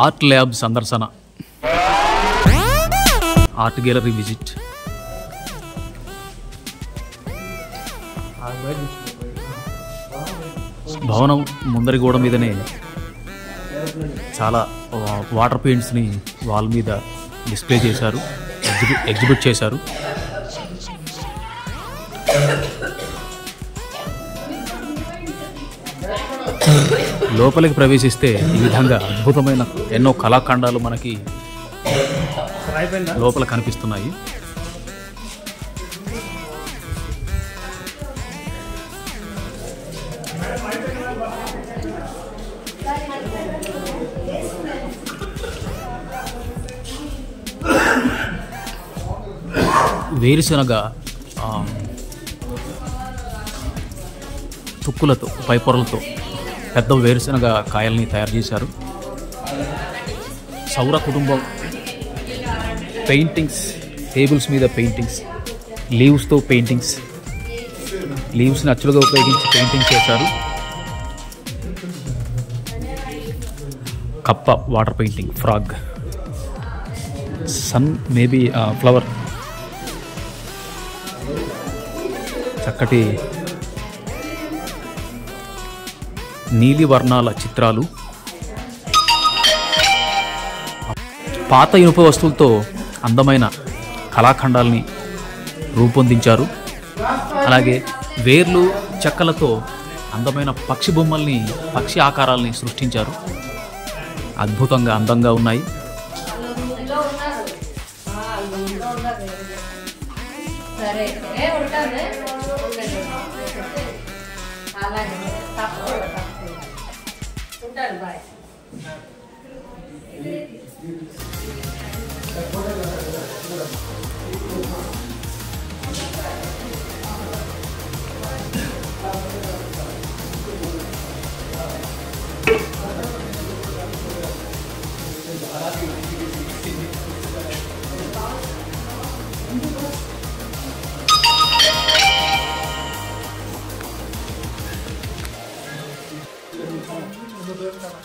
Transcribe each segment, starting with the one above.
Art lab సందర్శన, art gallery visit. భవనం ముందరి గోడ మీదనే చాలా వాటర్ పెయింట్స్ని వాల్ మీద డిస్ప్లే చేశారు, ఎగ్జిబిట్ చేశారు. లోపలికి ప్రవేశిస్తే ఈ విధంగా అద్భుతమైన ఎన్నో కళాఖండాలు మనకి లోపల కనిపిస్తున్నాయి. వేరుశనగ తుక్కులతో, పైపొరలతో పెద్ద వేరుశనగ కాయల్ని తయారు చేశారు. సౌర కుటుంబం పెయింటింగ్స్, టేబుల్స్ మీద పెయింటింగ్స్, లీవ్స్తో పెయింటింగ్స్, లీవ్స్ని అచ్చులుగా ఉపయోగించి పెయింటింగ్ చేశారు. కప్ప water painting, frog, sun maybe flower, చక్కటి నీలి వర్ణాల చిత్రాలు, పాత ఇనుప వస్తువులతో అందమైన కళాఖండాల్ని రూపొందించారు. అలాగే వేర్లు, చెక్కలతో అందమైన పక్షి బొమ్మల్ని, పక్షి ఆకారాల్ని సృష్టించారు. అద్భుతంగా అందంగా ఉన్నాయి.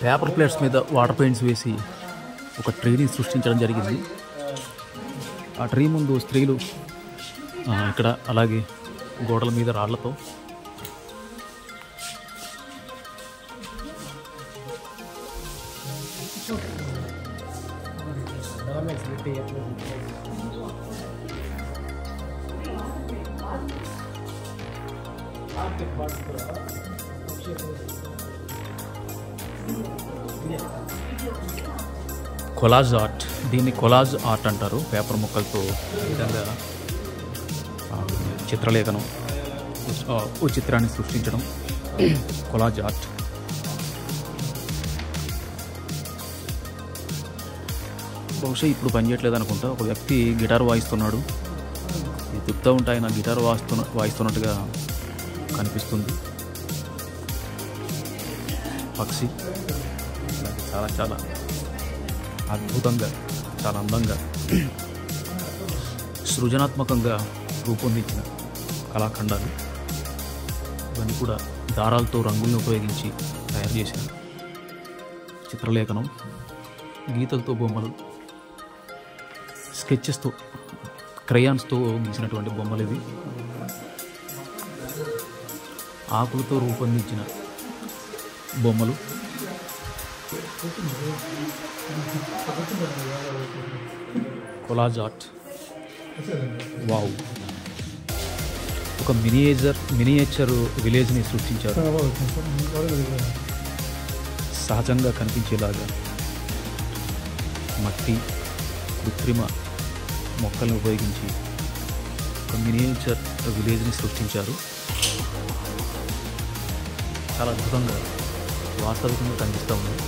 పేపర్ ప్లేట్స్ మీద వాటర్ పెయింట్స్ వేసి ఒక ట్రీని సృష్టించడం జరిగింది. ఆ ట్రీ ముందు స్త్రీలు ఇక్కడ, అలాగే గోడల మీద రాళ్లతో కొలాజ్ ఆర్ట్, దీన్ని కొలాజ్ ఆర్ట్ అంటారు. పేపర్ ముక్కలతో ఈ విధంగా చిత్రలేఖనం, ఓ చిత్రాన్ని సృష్టించడం కొలాజ్ ఆర్ట్. బహుశా ఇప్పుడు పనిచేయట్లేదు అనుకుంటా. ఒక వ్యక్తి గిటార్ వాయిస్తున్నాడు. ఇది తిప్పుతూ ఉంటే ఆయన గిటార్ వాయిస్తున్నట్టుగా కనిపిస్తుంది. పక్షి చాలా చాలా అద్భుతంగా, చాలా అందంగా, సృజనాత్మకంగా రూపొందించిన కళాఖండాలు. ఇవన్నీ కూడా దారాలతో, రంగుల్ని ఉపయోగించి తయారు చేశారు. చిత్రలేఖనం, గీతలతో బొమ్మలు, స్కెచెస్తో, క్రయాన్స్తో గీసినటువంటి బొమ్మలు ఇవి. ఆకులతో రూపొందించిన బొమ్మలు. Collage art. వావ్! ఒక మినియేచర్ విలేజ్ని సృష్టించారు. సహజంగా కనిపించేలాగా మట్టి, కృత్రిమ మొక్కలను ఉపయోగించి ఒక మినియేచర్ విలేజ్ని సృష్టించారు. చాలా అద్భుతంగా, వాస్తవికంగా కనిపిస్తూ ఉంది.